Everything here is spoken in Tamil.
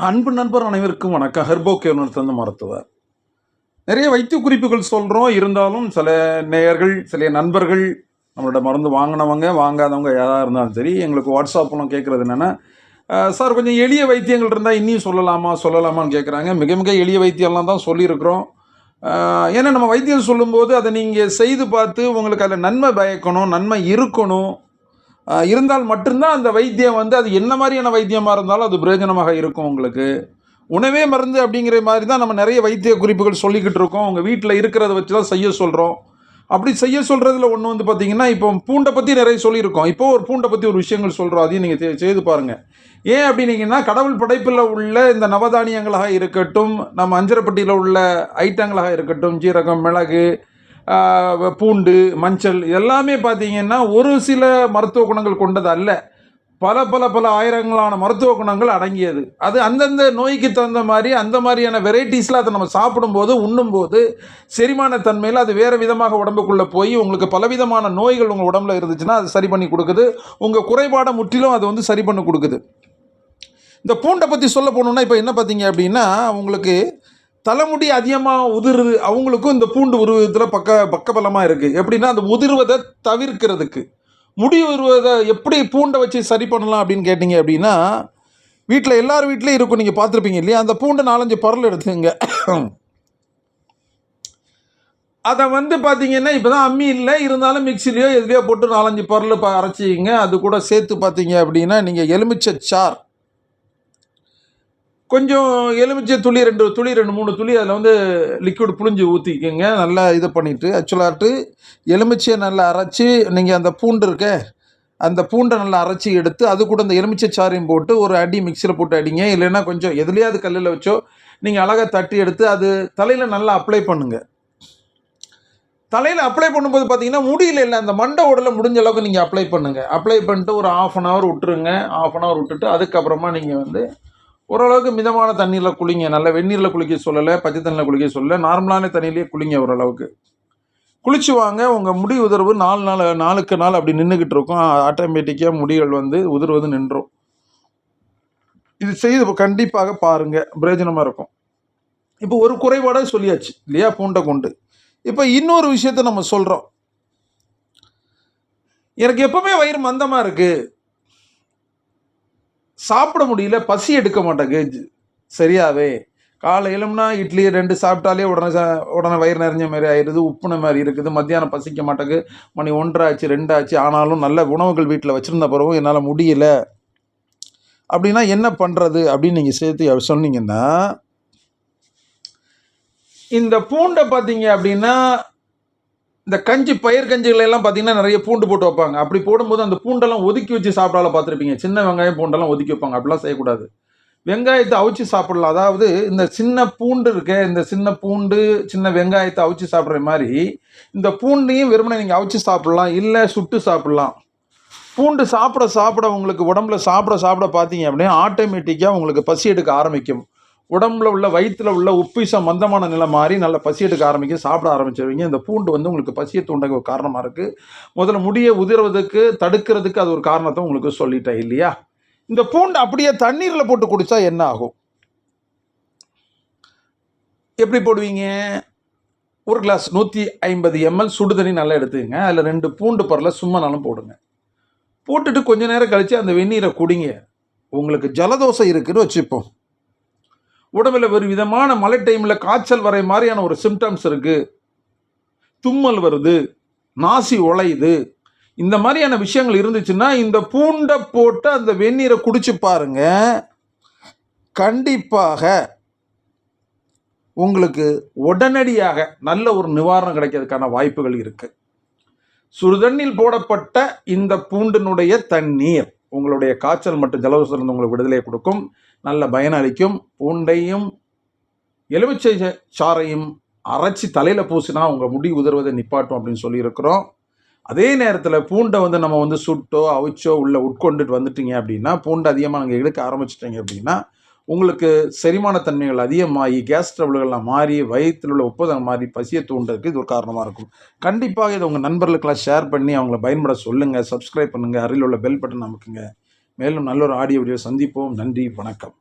அன்பு நண்பர் அனைவருக்கும் வணக்கம். ஹெர்போ கேர் தந்த மருத்துவர். நிறைய வைத்திய குறிப்புகள் சொல்கிறோம். இருந்தாலும் சில நேயர்கள், சில நண்பர்கள், நம்மளோட மருந்து வாங்கினவங்க, வாங்காதவங்க யாராக இருந்தாலும் சரி, எங்களுக்கு வாட்ஸ்அப்லாம் கேட்குறது என்னென்னா, சார் கொஞ்சம் எளிய வைத்தியங்கள் இருந்தால் இன்னும் சொல்லலாமான்னு கேட்குறாங்க. மிக மிக எளிய வைத்தியம்லாம் தான் சொல்லியிருக்கிறோம். ஏன்னா நம்ம வைத்தியம் சொல்லும்போது அதை நீங்கள் செய்து பார்த்து உங்களுக்கு அதில் நன்மை பயக்கணும், நன்மை இருக்கணும். இருந்தால் மட்டும்தான் அந்த வைத்தியம் அது என்ன மாதிரியான வைத்தியமாக இருந்தாலும் அது பிரயோஜனமாக இருக்கும் உங்களுக்கு. உணவே மருந்து அப்படிங்கிற மாதிரி தான் நம்ம நிறைய வைத்திய குறிப்புகள் சொல்லிக்கிட்டு இருக்கோம். உங்கள் வீட்டில் இருக்கிறத வச்சு தான் செய்ய சொல்கிறோம். அப்படி செய்ய சொல்கிறதுல ஒன்று பார்த்தீங்கன்னா, இப்போ பூண்டை பற்றி நிறைய சொல்லியிருக்கோம். இப்போ ஒரு பூண்டை பற்றி ஒரு விஷயங்கள் சொல்கிறோம். அதையும் நீங்கள் செய்து பாருங்கள். ஏன் அப்படின்னீங்கன்னா, கடவுள் படைப்பில் உள்ள இந்த நவதானியங்களாக இருக்கட்டும், நம்ம அஞ்சரைப்பட்டியில் உள்ள ஐட்டங்களாக இருக்கட்டும், ஜீரகம், மிளகு, பூண்டு, மஞ்சள் எல்லாமே பார்த்தீங்கன்னா ஒரு சில மருத்துவ குணங்கள் கொண்டது அல்ல. பல பல பல ஆயிரங்களான மருத்துவ குணங்கள் அடங்கியது. அது அந்தந்த நோய்க்கு தகுந்த மாதிரி அந்த மாதிரியான வெரைட்டிஸில் அதை நம்ம சாப்பிடும்போது, உண்ணும்போது செரிமான தன்மையில் அது வேறு விதமாக உடம்புக்குள்ளே போய் உங்களுக்கு பலவிதமான நோய்கள் உங்கள் உடம்புல இருந்துச்சுன்னா அது சரி பண்ணி கொடுக்குது. உங்கள் குறைபாடை முற்றிலும் அது சரி பண்ணி கொடுக்குது. இந்த பூண்டை பற்றி சொல்ல போகணுன்னா இப்போ என்ன பார்த்தீங்க அப்படின்னா, உங்களுக்கு தலைமுடி அதிகமாக உதிருது, அவங்களுக்கும் இந்த பூண்டு உருவத்தில் பக்கபலமாக இருக்குது. எப்படின்னா அந்த உதிர்வதை தவிர்க்கிறதுக்கு, முடி உருவதை எப்படி பூண்டை வச்சு சரி பண்ணலாம் அப்படின்னு கேட்டிங்க அப்படின்னா, வீட்டில் எல்லார் வீட்லேயும் இருக்கும், நீங்கள் பார்த்துருப்பீங்க இல்லையா? அந்த பூண்டை 4-5 பரல் எடுத்துங்க. அதை பார்த்தீங்கன்னா இப்போ தான் அம்மி இல்லை, இருந்தாலும் மிக்சிலையோ எதுலையோ போட்டு 4-5 பரல் அரைச்சிங்க. அது கூட சேர்த்து பார்த்தீங்க அப்படின்னா நீங்கள் எலுமிச்சை சார், கொஞ்சம் எலுமிச்சை துளி 2 துளி 2-3 துளி அதில் லிக்விட் புழிஞ்சு ஊற்றிக்கோங்க. நல்லா இதை பண்ணிவிட்டு ஆக்சுவலாட்டு எலுமிச்சையை நல்லா அரைச்சி நீங்கள் அந்த பூண்டு இருக்க அந்த பூண்டை நல்லா அரைச்சி எடுத்து அது கூட அந்த எலுமிச்சை சாறையும் போட்டு ஒரு அடி மிக்சியில் போட்டு அடிங்க. இல்லைன்னா கொஞ்சம் எதுலையாவது கல்லில் வச்சோ நீங்கள் அழகாக தட்டி எடுத்து அது தலையில் நல்லா அப்ளை பண்ணுங்கள். தலையில் அப்ளை பண்ணும்போது பார்த்தீங்கன்னா முடியல இல்லை, அந்த மண்டை உடலில் முடிஞ்ச அளவுக்கு நீங்கள் அப்ளை பண்ணுங்கள். அப்ளை பண்ணிட்டு ஒரு 1/2 hour விட்டுருங்க. 1/2 hour விட்டுட்டு அதுக்கப்புறமா நீங்கள் ஓரளவுக்கு மிதமான தண்ணீரில் குளிங்க. நல்ல வெந்நீரில் குளிக்க சொல்லலை, பச்சை தண்ணியில் குளிக்க சொல்லலை, நார்மலான தண்ணியிலேயே குளிங்க. ஓரளவுக்கு குளிச்சு வாங்க. உங்கள் முடி உதிர்வு நாளுக்கு நாள் அப்படி நின்றுக்கிட்டு இருக்கும். ஆட்டோமேட்டிக்காக முடிகள் உதிர்வது நின்றும். இது செய்து கண்டிப்பாக பாருங்கள், பிரயோஜனமாக இருக்கும். இப்போ ஒரு குறைபாடாக சொல்லியாச்சு இல்லையா பூண்டை கொண்டு. இப்போ இன்னொரு விஷயத்த நம்ம சொல்கிறோம். எனக்கு எப்பவுமே வயிறு மந்தமாக இருக்குது, சாப்பிட முடியல, பசி எடுக்க மாட்டேங்குது சரியாவே. காலையிலம்னா இட்லி 2 சாப்பிட்டாலே உடனே வயிறு நிறைஞ்ச மாதிரி ஆயிடுது, உப்புன மாதிரி இருக்குது. மத்தியானம் பசிக்க மாட்டேங்குது, மணி 1 ஆச்சு 2 ஆச்சு, ஆனாலும் நல்ல உணவுகள் வீட்டில் வச்சுருந்த பிறகும் என்னால் முடியல அப்படின்னா என்ன பண்ணுறது அப்படின்னு நீங்கள் சேர்த்து சொன்னீங்கன்னா, இந்த பூண்டை பார்த்தீங்க அப்படின்னா இந்த பயிர் கஞ்சிகளெல்லாம் பார்த்தீங்கன்னா நிறைய பூண்டு போட்டு வைப்பாங்க. அப்படி போடும்போது அந்த பூண்டெல்லாம் ஒதுக்கி வச்சு சாப்பிடால பார்த்துருப்பீங்க. சின்ன வெங்காயம் பூண்டெல்லாம் ஒதுக்கி வைப்பாங்க. அப்படிலாம் செய்யக்கூடாது. வெங்காயத்தை அவிச்சு சாப்பிடலாம். அதாவது இந்த சின்ன பூண்டு இருக்கு, இந்த சின்ன பூண்டு சின்ன வெங்காயத்தை அவிச்சு சாப்பிட்ற மாதிரி இந்த பூண்டையும் வெறுமனே நீங்கள் அவிச்சு சாப்பிட்லாம், இல்லை சுட்டு சாப்பிட்லாம். பூண்டு சாப்பிட உங்களுக்கு உடம்புல சாப்பிட பார்த்தீங்க அப்படின்னா ஆட்டோமேட்டிக்காக உங்களுக்கு பசி எடுக்க ஆரம்பிக்கும். உடம்புல உள்ள வயிற்றில் உள்ள உப்பிசம் மந்தமான நிலை மாறி நல்லா பசி எடுக்க ஆரம்பிக்க சாப்பிட ஆரம்பிச்சிருவீங்க. இந்த பூண்டு உங்களுக்கு பசியை தூண்ட ஒரு காரணமாக இருக்குது. முதல்ல முடியை உதிர்வதற்கு தடுக்கிறதுக்கு அது ஒரு காரணத்தை உங்களுக்கு சொல்லிட்டேன் இல்லையா? இந்த பூண்டு அப்படியே தண்ணீரில் போட்டு குடித்தா என்ன ஆகும்? எப்படி போடுவீங்க? ஒரு கிளாஸ் 150 ml சுடு தண்ணி நல்லா எடுத்துக்கங்க. அதில் 2 பூண்டு பரலை சும்மானாலும் போடுங்க. போட்டுட்டு கொஞ்ச நேரம் கழித்து அந்த வெந்நீரை குடிங்க. உங்களுக்கு ஜலதோஷம் இருக்குன்னு வச்சுப்போம். உடம்புல ஒரு விதமான மழை டைமில் காய்ச்சல் வரை மாதிரியான ஒரு சிம்டம்ஸ் இருக்குது, தும்மல் வருது, நாசி உழையுது, இந்த மாதிரியான விஷயங்கள் இருந்துச்சுன்னா இந்த பூண்டை போட்டு அந்த வெந்நீரை குடிச்சு பாருங்க. கண்டிப்பாக உங்களுக்கு உடனடியாக நல்ல ஒரு நிவாரணம் கிடைக்கிறதுக்கான வாய்ப்புகள் இருக்குது. சுடுதண்ணில் போடப்பட்ட இந்த பூண்டினுடைய தண்ணீர் உங்களுடைய காய்ச்சல் மற்றும் ஜலதோஷத்திலிருந்து உங்களுக்கு விடுதலை கொடுக்கும், நல்ல பயனளிக்கும். பூண்டையும் எலுமிச்சை சாறையும் அரைச்சி தலையில் பூசினா உங்கள் முடி உதிர்வதை நிப்பாட்டும் அப்படின்னு சொல்லியிருக்கிறோம். அதே நேரத்தில் பூண்டை நம்ம சுட்டோ அவிச்சோ உள்ளே உட்கொண்டுட்டு வந்துட்டீங்க அப்படின்னா, பூண்டை அதிகமாக நீங்கள் எடுக்க ஆரம்பிச்சிட்டிங்க அப்படின்னா உங்களுக்கு செரிமான தன்மைகள் அதிகமாகி கேஸ் ட்ரபிள்கள்லாம் மாறி வயிற்றில் உள்ள உப்பதம் மாறி பசியை தூண்டுறதுக்கு இது ஒரு காரணமாக இருக்கும். கண்டிப்பாக இதை உங்கள் நண்பர்களுக்கெல்லாம் ஷேர் பண்ணி அவங்கள பயன்பட சொல்லுங்கள். சப்ஸ்கிரைப் பண்ணுங்கள். அருகில் உள்ள பெல் பட்டன் அமுக்குங்க. மேலும் நல்ல ஒரு ஆடியோ வீடியோ சந்திப்போம். நன்றி, வணக்கம்.